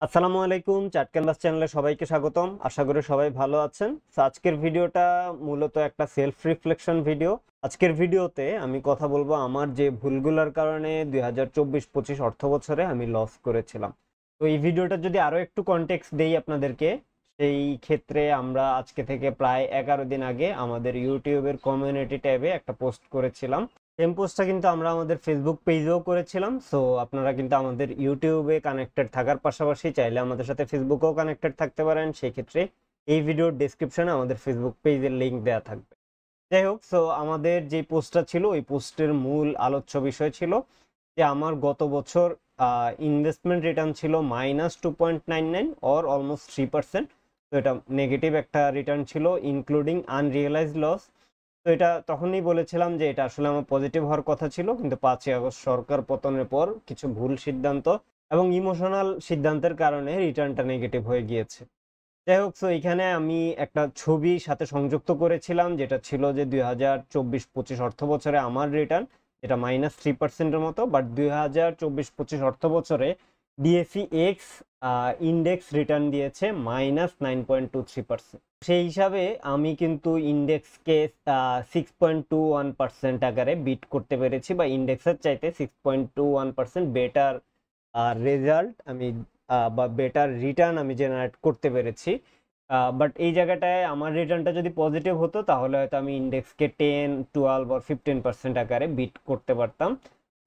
আসসালামু আলাইকুম, চাট ক্যানভাস চ্যানেলে সবাইকে স্বাগতম। আশা করি সবাই ভালো আছেন। তো আজকের ভিডিওটা মূলত একটা সেলফ রিফ্লেকশন ভিডিও। আজকের ভিডিওতে আমি কথা বলবো আমার যে ভুলগুলোর কারণে 2024-25 অর্থ বছরে আমি লস করেছিলাম। তো এই ভিডিওটা যদি আরো একটু কনটেক্সট দেই আপনাদেরকে, সেই ক্ষেত্রে আমরা আজকে থেকে প্রায় 11 দিন আগে আমাদের ইউটিউবের কমিউনিটি ট্যাবে একটা পোস্ট করেছিলাম। সেম পোস্টটা কিন্তু আমরা আমাদের ফেসবুক পেজেও করেছিলাম। সো আপনারা কিন্তু আমাদের ইউটিউবে কানেক্টেড থাকার পাশাপাশি চাইলে আমাদের সাথে ফেসবুকেও কানেক্টেড থাকতে পারেন। সেই ক্ষেত্রে এই ভিডিওর ডেসক্রিপশনে আমাদের ফেসবুক পেজের লিংক দেওয়া থাকবে। যাই হোক, সো আমাদের যে পোস্টটা ছিল ওই পোস্টের মূল আলোচ্য বিষয় ছিল যে আমার গত বছর ইনভেস্টমেন্ট রিটার্ন ছিল -2.99 অর অলমোস্ট 3%। তো এটা নেগেটিভ একটা রিটার্ন ছিল ইনক্লুডিং আনরিয়েলাইজড লস। তো এটা তখনই বলেছিলাম যে এটা আসলে আমার পজিটিভ হওয়ার কথা ছিল, কিন্তু 5ই আগস্ট সরকার পতনের পর কিছু ভুল সিদ্ধান্ত এবং ইমোশনাল সিদ্ধান্তের কারণে রিটার্নটা নেগেটিভ হয়ে গিয়েছে। যাই হোক, সো এখানে আমি একটা ছবি সাথে সংযুক্ত করেছিলাম যেটা ছিল যে 2024-25 অর্থ বছরে আমার রিটার্ন, এটা -3%-এর মতো। বাট 2024-25 অর্থ বছরে ডিএসই এক্স ইন্ডেক্স রিটার্ন দিয়েছে -9.23%। সেই হিসাবে আমি কিন্তু ইন্ডেক্সকে 6.21% আকারে বিট করতে পেরেছি, বা ইন্ডেক্সের চাইতে 6.21% বেটার রেজাল্ট আমি বা বেটার রিটার্ন আমি জেনারেট করতে পেরেছি। বাট এই জায়গাটায় আমার রিটার্নটা যদি পজিটিভ হতো তাহলে হয়তো আমি ইন্ডেক্সকে 10, 12 বা 15% আকারে বিট করতে পারতাম।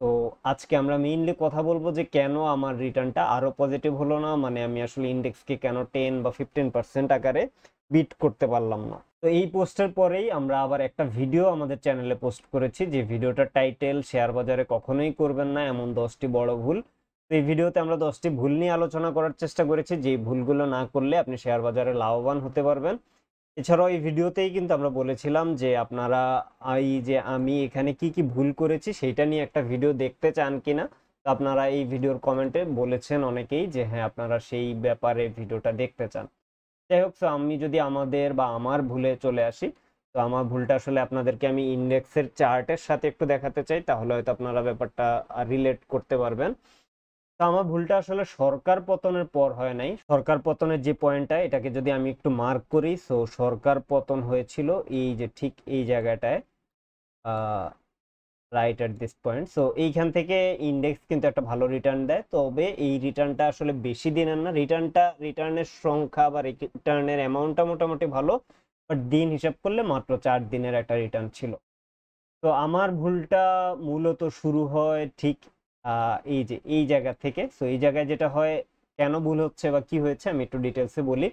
তো আজকে আমরা মেইনলি কথা বলবো যে কেন আমার রিটার্নটা আরো পজিটিভ হলো না, মানে আমি আসলে ইন্ডেক্সকে কেন 10 বা 15% আকারে বিট করতে পারলাম না। তো এই পোস্টের পরেই আমরা আবার একটা ভিডিও আমাদের চ্যানেলে পোস্ট করেছি, যে ভিডিওটার টাইটেল শেয়ার বাজারে কখনোই করবেন না এমন 10টি বড় ভুল। তো এই ভিডিওতে আমরা 10টি ভুল নিয়ে আলোচনা করার চেষ্টা করেছি, যে ভুলগুলো না করলে আপনি শেয়ার বাজারে লাভবান হতে পারবেন। এছাড়াও এই ভিডিওতেই কিন্তু আমরা বলেছিলাম যে আপনারা এই যে আমি এখানে কি কি ভুল করেছি সেইটা নিয়ে একটা ভিডিও দেখতে চান কিনা। তো আপনারা এই ভিডিওর কমেন্টে বলেছেন অনেকেই যে হ্যাঁ, আপনারা সেই ব্যাপারে ভিডিওটা দেখতে চান। যাই হোক, তো আমি যদি আমাদের বা আমার ভুলে চলে আসি, তো আমার ভুলটা আসলে আপনাদেরকে আমি ইন্ডেক্সের চার্টের সাথে একটু দেখাতে চাই, তাহলে হয়তো আপনারা ব্যাপারটা রিলেট করতে পারবেন। তো আমার ভুলটা আসলে সরকার পতনের পর হয় নাই। সরকার পতনের যে পয়েন্টটা, এটাকে যদি আমি একটু মার্ক করি, সো সরকার পতন হয়েছিল এই যে ঠিক এই জায়গাটায়, right at this point. So এইখান থেকে ইন্ডেক্স কিন্তু একটা ভালো রিটার্ন দেয়, তবে এই রিটার্নটা আসলে বেশি দিনের না। রিটার্নের সংখ্যা বা রিটার্নের অ্যামাউন্টটা মোটামুটি ভালো, বাট দিন হিসাব করলে মাত্র 4 দিনের একটা রিটার্ন ছিল। তো আমার ভুলটা মূলত শুরু হয় ঠিক এই যে এই জায়গা থেকে। সো এই জায়গায় যেটা হয়, কেন ভুল হচ্ছে বা কি হয়েছে আমি একটু ডিটেলসে বলি।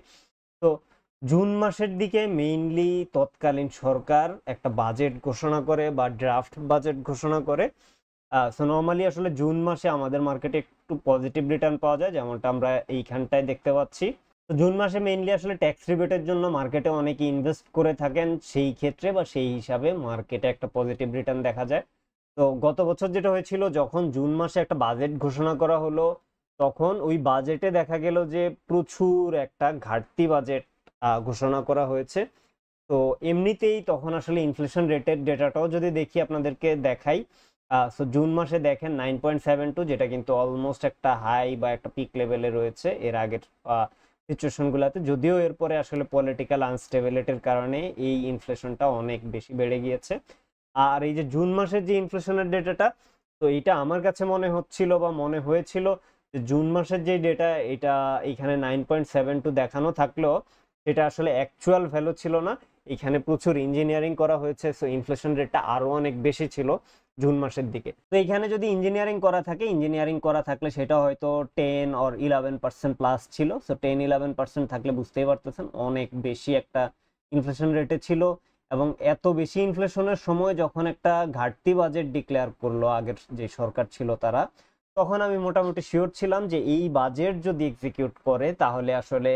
তো জুন মাসের দিকে মেইনলি তৎকালীন সরকার একটা বাজেট ঘোষণা করে বা ড্রাফট বাজেট ঘোষণা করে। সো নর্মালি আসলে জুন মাসে আমাদের মার্কেটে একটু পজিটিভ রিটার্ন পাওয়া যায়, যেমনটা আমরা এইখানটায় দেখতে পাচ্ছি। তো জুন মাসে মেইনলি আসলে ট্যাক্স রিবেটের জন্য মার্কেটে অনেকে ইনভেস্ট করে থাকেন, সেই ক্ষেত্রে বা সেই হিসাবে মার্কেটে একটা পজিটিভ রিটার্ন দেখা যায়। তো গত বছর যেটা হয়েছিল, যখন জুন মাসে একটা বাজেট ঘোষণা করা হলো, তখন ওই বাজেটে দেখা গেল যে প্রচুর একটা ঘাটতি বাজেট ঘোষণা করা হয়েছে। তো এমনিতেই তখন আসলে ইনফ্লেশন রেটের ডেটাটাও যদি দেখি, আপনাদেরকে দেখাই। সো জুন মাসে দেখেন 9.72, যেটা কিন্তু অলমোস্ট একটা হাই বা একটা পিক লেভেলে রয়েছে এর আগের সিচুয়েশনগুলোতে। যদিও এরপরে আসলে পলিটিক্যাল আনস্টেবিলিটির কারণে এই ইনফ্লেশনটা অনেক বেশি বেড়ে গিয়েছে। আর এই যে জুন মাসের যে ইনফ্লেশনের ডেটাটা, তো এটা আমার কাছে মনে হচ্ছিল বা মনে হয়েছিল যে জুন মাসের যে ডেটা, এটা এখানে 9.72 দেখানো থাকলেও এটা আসলে অ্যাকচুয়াল ভ্যালু ছিল না। এখানে প্রচুর ইঞ্জিনিয়ারিং করা হয়েছে, সো ইনফ্লেশন রেটটা আরো অনেক বেশি ছিল জুন মাসের দিকে। তো এখানে যদি ইঞ্জিনিয়ারিং করা থাকলে সেটা হয়তো 10 or 11% প্লাস ছিল। সো 10-11% থাকলে বুঝতেই পারতেছেন অনেক বেশি একটা ইনফ্লেশন রেটে ছিল। এবং এত বেশি ইনফ্লেশনের সময় যখন একটা ঘাটতি বাজেট ডিক্লেয়ার করলো আগের যে সরকার ছিল তারা, তখন আমি মোটামুটি শিওর ছিলাম যে এই বাজেট যদি এক্সিকিউট করে তাহলে আসলে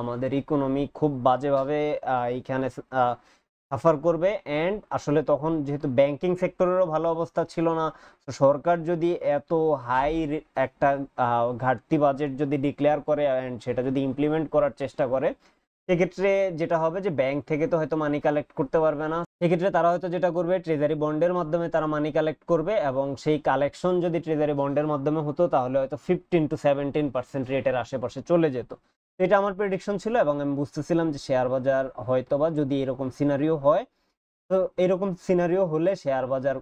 আমাদের ইকোনমি খুব বাজেভাবে এইখানে সাফার করবে। অ্যান্ড আসলে তখন যেহেতু ব্যাংকিং সেক্টরেরও ভালো অবস্থা ছিল না, তো সরকার যদি এত হাই একটা ঘাটতি বাজেট যদি ডিক্লেয়ার করে অ্যান্ড সেটা যদি ইমপ্লিমেন্ট করার চেষ্টা করে, সেক্ষেত্রে যেটা হবে যে ব্যাংক থেকে তো হয়তো মানি কালেক্ট করতে পারবে না, সেক্ষেত্রে তারা হয়তো যেটা করবে ট্রেজারি বন্ডের মাধ্যমে তারা মানি কালেক্ট করবে, এবং সেই কালেকশন যদি ট্রেজারি বন্ডের মাধ্যমে হতো তাহলে হয়তো 15 to 17% রেটের আশেপাশে চলে যেত। এটা আমার প্রেডিকশন ছিল, এবং আমি বুঝতেছিলাম যে শেয়ার বাজার হয়তোবা যদি এরকম সিনারিও হয়, তো এরকম সিনারিও হলে শেয়ার বাজার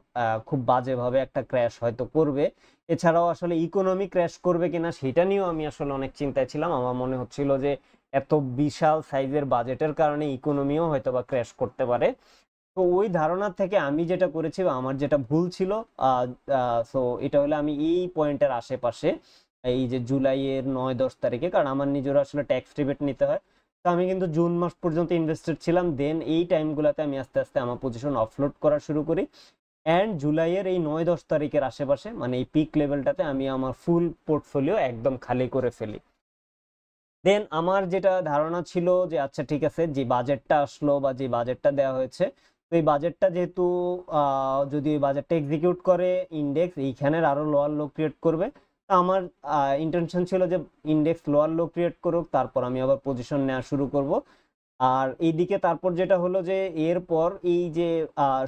খুব বাজেভাবে একটা ক্র্যাশ হয়তো করবে। এছাড়াও আসলে ইকোনমি ক্র্যাশ করবে কিনা সেটা নিয়েও আমি আসলে অনেক চিন্তায় ছিলাম। আমার মনে হচ্ছিল যে এত বিশাল সাইজের বাজেটের কারণে ইকোনমিও হয়তো বা ক্র্যাশ করতে পারে। তো ওই ধারণা থেকে আমি যেটা করেছি বা আমার যেটা ভুল ছিল, সো এটা হলো আমি এই পয়েন্টের আশেপাশে এই যে জুলাইয়ের 9-10 তারিখে, কারণ আমার নিজের আসলে ট্যাক্স রিবেট নিতে হয়, তো আমি কিন্তু জুন মাস পর্যন্ত ইনভেস্টেড ছিলাম। দেন এই টাইমগুলোতে আমি আস্তে আস্তে আমার পজিশন অফলোড করা শুরু করি, অ্যান্ড জুলাইয়ের এই 9-10 তারিখের আশেপাশে মানে এই পিক লেভেলটাতে আমি আমার ফুল পোর্টফোলিও একদম খালি করে ফেলি। দেন আমার যেটা ধারণা ছিল যে আচ্ছা ঠিক আছে, যে বাজেটটা আসলো বা যে বাজেটটা দেওয়া হয়েছে, তো এই বাজেটটা যেহেতু যদি এই বাজেটটা এক্সিকিউট করে ইন্ডেক্স এইখানের আরো লোয়ার লো ক্রিয়েট করবে, তো আমার ইন্টেনশন ছিল যে ইন্ডেক্স লোয়ার লো ক্রিয়েট করুক, তারপর আমি আবার পজিশন নেওয়া শুরু করব। আর এইদিকে তারপর যেটা হলো যে এরপর এই যে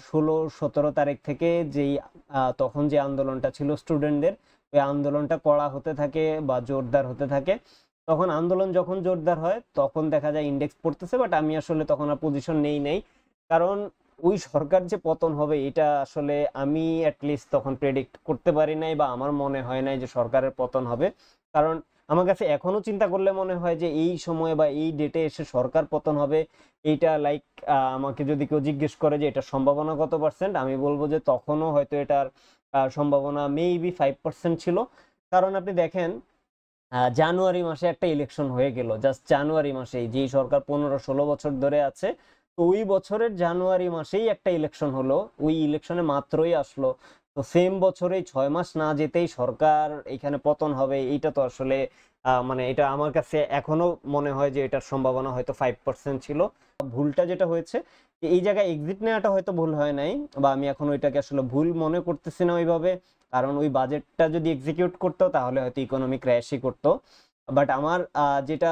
16-17 তারিখ থেকে যেই তখন যে আন্দোলনটা ছিল স্টুডেন্টদের, ওই আন্দোলনটা কড়া হতে থাকে বা জোরদার হতে থাকে। তখন আন্দোলন যখন জোরদার হয় তখন দেখা যায় ইন্ডেক্স পড়তেছে, বাট আমি আসলে তখন আর পজিশন নেই, কারণ ওই সরকার যে পতন হবে এটা আসলে আমি অ্যাটলিস্ট তখন প্রেডিক্ট করতে পারি নাই, বা আমার মনে হয় নাই যে সরকারের পতন হবে। কারণ আমার কাছে এখনো চিন্তা করলে মনে হয় যে এই সময়ে বা এই ডেটে এসে সরকার পতন হবে, এইটা লাইক আমাকে যদি কেউ জিজ্ঞেস করে যে এটার সম্ভাবনা কত পার্সেন্ট, আমি বলবো যে তখনও হয়তো এটার সম্ভাবনা মেবি 5% ছিল। কারণ আপনি দেখেন জানুয়ারি মাসে একটা ইলেকশন হয়ে গেল, জাস্ট জানুয়ারি মাসেই, যেই সরকার 15-16 বছর ধরে আছে, তো ওই বছরের জানুয়ারি মাসেই একটা ইলেকশন হলো, ওই ইলেকশনে মাত্রই আসলো, তো সেম বছরেই 6 মাস না যেতেই সরকার এখানে পতন হবে, এইটা তো আসলে মানে এটা আমার কাছে এখনো মনে হয় যে এটার সম্ভাবনা হয়তো 5% ছিল। ভুলটা যেটা হয়েছে যে এই জায়গায় এক্সিট নেওয়াটা হয়তো ভুল হয় নাই, বা আমি এখন ওইটাকে আসলে ভুল মনে করতেছি না ওইভাবে, কারণ ওই বাজেটটা যদি এক্সিকিউট করতো তাহলে হয়তো ইকোনমি ক্র্যাশই করতো। বাট আমার যেটা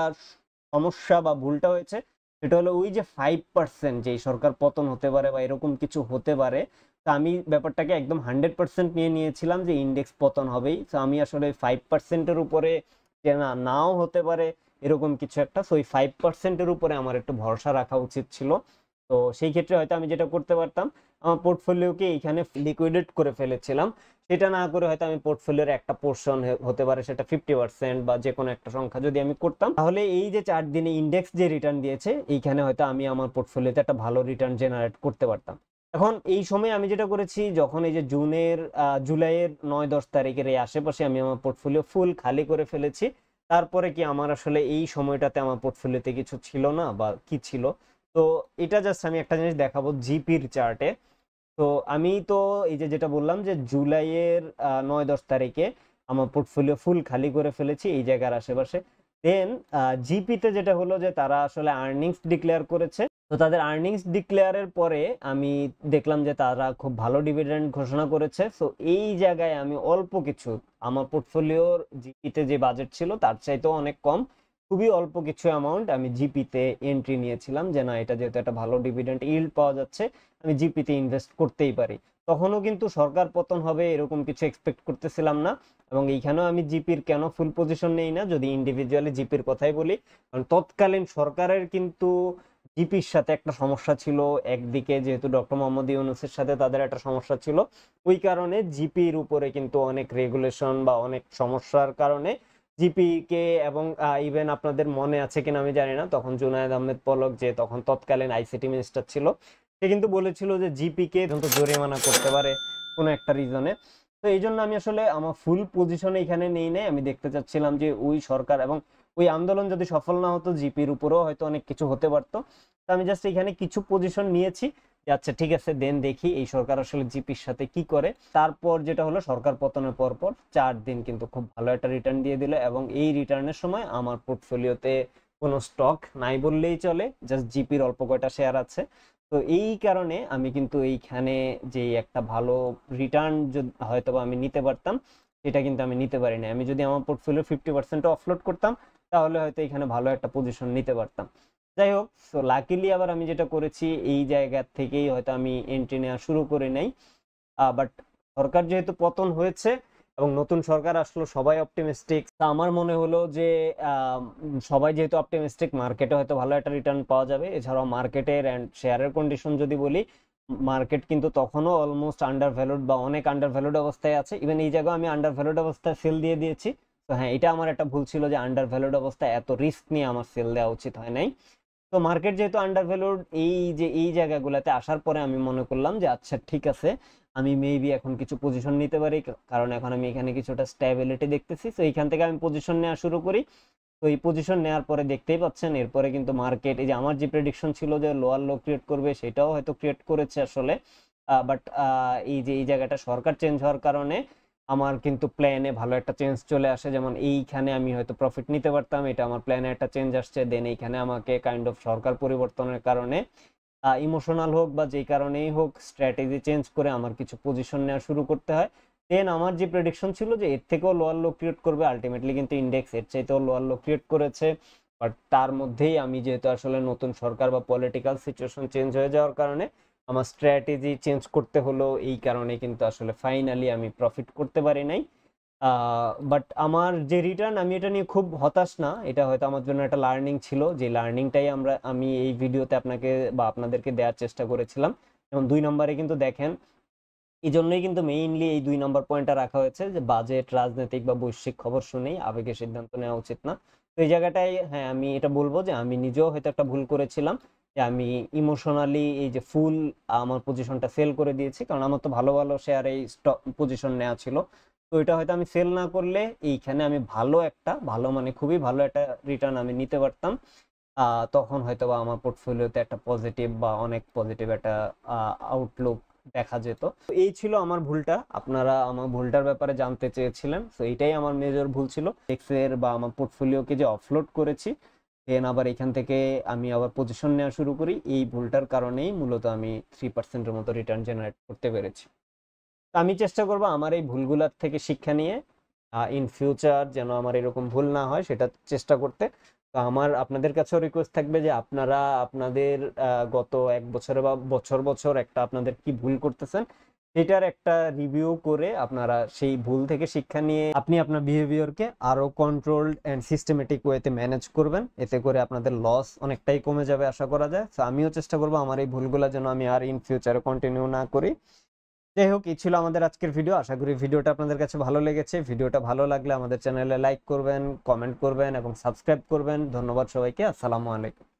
সমস্যা বা ভুলটা হয়েছে সেটা হলো ওই যে 5% যেই সরকার পতন হতে পারে বা এরকম কিছু হতে পারে, তো আমি ব্যাপারটাকে একদম 100% নিয়ে নিয়েছিলাম যে ইন্ডেক্স পতন হবেই। তো আমি আসলে 5%-এর উপরে যে না নাও হতে পারে এরকম কিছু একটা, তো ওই 5%-এর উপরে আমার একটু ভরসা রাখা উচিত ছিল। তো সেই ক্ষেত্রে হয়তো আমি যেটা করতে পারতাম, আমার পোর্টফোলিওকে এইখানে লিকুইডেট করে ফেলেছিলাম। সেটা না করে হয়তো আমি পোর্টফোলিওর একটা পোর্শন হতে পারে সেটা 50% বা যে কোনো একটা সংখ্যা যদি আমি করতাম, তাহলে এই যে 4 দিনে ইন্ডেক্স যে রিটার্ন দিয়েছে এইখানে হয়তো আমি আমার পোর্টফোলিওতে একটা ভালো রিটার্ন জেনারেট করতে পারতাম। এখন এই সময় আমি যেটা করেছি, যখন এই যে জুলাইয়ের 9-10 তারিখের এই আশেপাশে আমি আমার পোর্টফোলিও ফুল খালি করে ফেলেছি, তারপরে কি আমার আসলে এই সময়টাতে আমার পোর্টফোলিওতে কিছু ছিল না বা কি ছিল, তো এটা জাস্ট আমি একটা জিনিস দেখাবো জিপির চার্টে। তো আমি তো এই যে যেটা বললাম যে জুলাইয়ের 9-10 তারিখে আমার পোর্টফোলিও ফুল খালি করে ফেলেছি এই জায়গার আশেপাশে। দেন জিপিতে যেটা হলো যে তারা আসলে আর্নিংস ডিক্লেয়ার করেছে, তো তাদের আর্নিংস ডিক্লেয়ারের পরে আমি দেখলাম যে তারা খুব ভালো ডিভিডেন্ড ঘোষণা করেছে। সো এই জায়গায় আমি অল্প কিছু, আমার পোর্টফোলিওর জিপিতে যে বাজেট ছিল তার চাইতেও অনেক কম, খুবই অল্প কিছু অ্যামাউন্ট আমি জিপিতে এন্ট্রি নিয়েছিলাম, যে না এটা যেহেতু একটা ভালো ডিভিডেন্ড ইল্ড পাওয়া যাচ্ছে আমি জিপিতে ইনভেস্ট করতেই পারি। তখনও কিন্তু সরকার পতন হবে এরকম কিছু এক্সপেক্ট করতেছিলাম না, এবং এইখানেও আমি জিপির কেন ফুল পজিশন নেই না যদি ইন্ডিভিজুয়ালি জিপির কথাই বলি, কারণ তৎকালীন সরকারের কিন্তু জিপির সাথে একটা সমস্যা ছিল। একদিকে যেহেতু ডক্টর মোহাম্মদ ইউনূসের সাথে তাদের একটা সমস্যা ছিল, ওই কারণে জিপির উপরে কিন্তু অনেক রেগুলেশন বা অনেক সমস্যার কারণে জিপি কে, এবং ইভেন আপনাদের মনে আছে কিনা আমি জানি না, তখন জুনায়েদ আহমেদ পলক যে তখন তৎকালীন আইসিটি মিনিস্টার ছিল, সে কিন্তু বলেছিল যে জিপি কে কিন্তু জরিমানা করতে পারে কোনো একটা রিজনে। তো এই জন্য আমি আসলে আমার ফুল পজিশনে এখানে নেই নাই, আমি দেখতে চাচ্ছিলাম যে ওই সরকার এবং ওই আন্দোলন যদি সফল না হতো জিপির উপরেও হয়তো অনেক কিছু হতে পারতো। তো আমি জাস্ট এখানে কিছু পজিশন নিয়েছি যে আচ্ছা ঠিক আছে দেন দেখি এই সরকার আসলে জিপির সাথে কি করে। তারপর যেটা হলো সরকার পতনের পর 4 দিন কিন্তু খুব ভালো একটা রিটার্ন দিয়ে দিল, এবং এই রিটার্নের সময় আমার পোর্টফোলিওতে কোনো স্টক নাই বললেই চলে, জাস্ট জিপির অল্প কয়টা শেয়ার আছে। তো এই কারণে আমি কিন্তু এইখানে যে একটা ভালো রিটার্ন হয়তো আমি নিতে পারতাম, এটা কিন্তু আমি নিতে পারি না। আমি যদি আমার পোর্টফোলিও 50% অফলোড করতাম তাহলে হয়তো এখানে ভালো একটা পজিশন নিতে পারতাম। যাই হোক, সো লাকিলি আবার আমি যেটা করেছি এই জায়গা থেকেই হয়তো আমি এন্ট্রি নেওয়া শুরু করে নাই। বাট সরকার যেহেতু পতন হয়েছে এবং নতুন সরকার আসলো, সবাই অপটিমিস্টিক। আমার মনে হলো যে সবাই যেহেতু অপটিমিস্টিক, মার্কেটে হয়তো ভালো একটা রিটার্ন পাওয়া যাবে। এছাড়াও মার্কেটের অ্যান্ড শেয়ারের কন্ডিশন যদি বলি, মার্কেট কিন্তু তখনও অলমোস্ট আন্ডার ভ্যালুড বা অনেক আন্ডার ভ্যালুড অবস্থায় আছে। ইভেন এই জায়গায় আমি আন্ডার ভ্যালুড অবস্থায় সেল দিয়ে দিয়েছি। তো হ্যাঁ, এটা আমার একটা ভুল ছিল যে আন্ডার ভ্যালুড অবস্থায় এত রিস্ক নিয়ে আমার সেল দেওয়া উচিত হয় নাই। তো মার্কেট যেহেতু আন্ডার ভ্যালুড, এই জায়গাগুলোতে আসার পরে আমি মনে করলাম যে আচ্ছা ঠিক আছে, আমি মেবি এখন কিছু পজিশন নিতে পারি, কারণ এখন আমি এখানে কিছুটা স্ট্যাবিলিটি দেখতেছি। তো এইখান থেকে আমি পজিশন নেওয়া শুরু করি। তো এই পজিশন নেওয়ার পরে দেখতেই পাচ্ছেন এরপরে কিন্তু মার্কেট, এই যে আমার যে প্রেডিকশন ছিল যে লোয়ার লো ক্রিয়েট করবে, সেটাও হয়তো ক্রিয়েট করেছে আসলে। বাট এই যে এই জায়গাটা সরকার চেঞ্জ হওয়ার কারণে আমার কিন্তু প্ল্যানে ভালো একটা চেঞ্জ চলে আসে। যেমন এইখানে আমি হয়তো প্রফিট নিতে পারতাম, এটা আমার প্ল্যানে একটা চেঞ্জ আসছে। দেন এইখানে আমাকে কাইন্ড অফ সরকার পরিবর্তনের কারণে ইমোশনাল হোক বা যেই কারণেই হোক, স্ট্র্যাটেজি চেঞ্জ করে আমার কিছু পজিশন নেওয়া শুরু করতে হয়। দেন আমার যে প্রেডিকশন ছিল যে এর থেকেও লোয়ার লো ক্রিয়েট করবে, আলটিমেটলি কিন্তু ইন্ডেক্স এর চাইতেও লোয়ার লো ক্রিয়েট করেছে। বাট তার মধ্যেই আমি যেহেতু আসলে নতুন সরকার বা পলিটিক্যাল সিচুয়েশন চেঞ্জ হয়ে যাওয়ার কারণে আমার স্ট্র্যাটেজি চেঞ্জ করতে হলো, এই কারণে কিন্তু আসলে ফাইনালি আমি প্রফিট করতে পারি নাই। বাট আমার যে রিটার্ন, আমি এটা নিয়ে খুব হতাশ না। এটা হয়তো আমার জন্য একটা লার্নিং ছিল, যে লার্নিংটাই আমি এই ভিডিওতে আপনাকে বা আপনাদেরকে দেওয়ার চেষ্টা করেছিলাম। যেমন 2 নম্বরে কিন্তু দেখেন, এই জন্যই কিন্তু মেইনলি এই 2 নম্বর পয়েন্টটা রাখা হয়েছে যে বাজেট, রাজনৈতিক বা বৈশ্বিক খবর শুনেই আবেগে সিদ্ধান্ত নেওয়া উচিত না। তো এই জায়গাটাই হ্যাঁ, আমি এটা বলবো যে আমি নিজেও হয়তো একটা ভুল করেছিলাম, যে আমি ইমোশনালি এই যে ফুল আমার পজিশনটা সেল করে দিয়েছি, কারণ আমার তো ভালো ভালো শেয়ারে স্টক পজিশন নেওয়া ছিল। তো এটা হয়তো আমি সেল না করলে এইখানে আমি ভালো মানে খুবই ভালো একটা রিটার্ন আমি নিতে পারতাম। তখন হয়তো বা আমার পোর্টফোলিওতে একটা পজিটিভ বা অনেক পজিটিভ একটা আউটলুক দেখা যেত। তো এই ছিল আমার ভুলটা, আপনারা আমার ভুলটার ব্যাপারে জানতে চেয়েছিলেন। তো এইটাই আমার মেজর ভুল ছিল, এক্সের বা আমার পোর্টফোলিওকে যে অফলোড করেছি, দেন আবার এখান থেকে আমি আবার পজিশন নেওয়া শুরু করি। এই ভুলটার কারণেই মূলত আমি 3%-এর মতো রিটার্ন জেনারেট করতে পেরেছি। তো আমি চেষ্টা করব আমার এই ভুলগুলোর থেকে শিক্ষা নিয়ে ইন ফিউচার যেন আমার এরকম ভুল না হয় সেটা চেষ্টা করতে। তো আমার আপনাদের কাছেও রিকোয়েস্ট থাকবে যে আপনারা আপনাদের গত 1 বছরে বা বছর বছর একটা আপনাদের কি ভুল করতেছেন সেটার একটা রিভিউ করে আপনারা সেই ভুল থেকে শিক্ষা নিয়ে আপনি আপনার বিহেভিয়ারকে আরো কন্ট্রোলড এন্ড সিস্টেমেটিক ওয়েতে ম্যানেজ করবেন। এতে করে আপনাদের লস অনেকটাই কমে যাবে আশা করা যায়। তো আমিও চেষ্টা করব আমার এই ভুলগুলো যেন আমি আর ইন ফিউচারে কন্টিনিউ না করি। যাই হোক, এই ছিল আমাদের আজকের ভিডিও। আশা করি ভিডিওটা আপনাদের কাছে ভালো লেগেছে। ভিডিওটা ভালো লাগলে আমাদের চ্যানেলে লাইক করবেন, কমেন্ট করবেন এবং সাবস্ক্রাইব করবেন। ধন্যবাদ সবাইকে। আসসালামু আলাইকুম।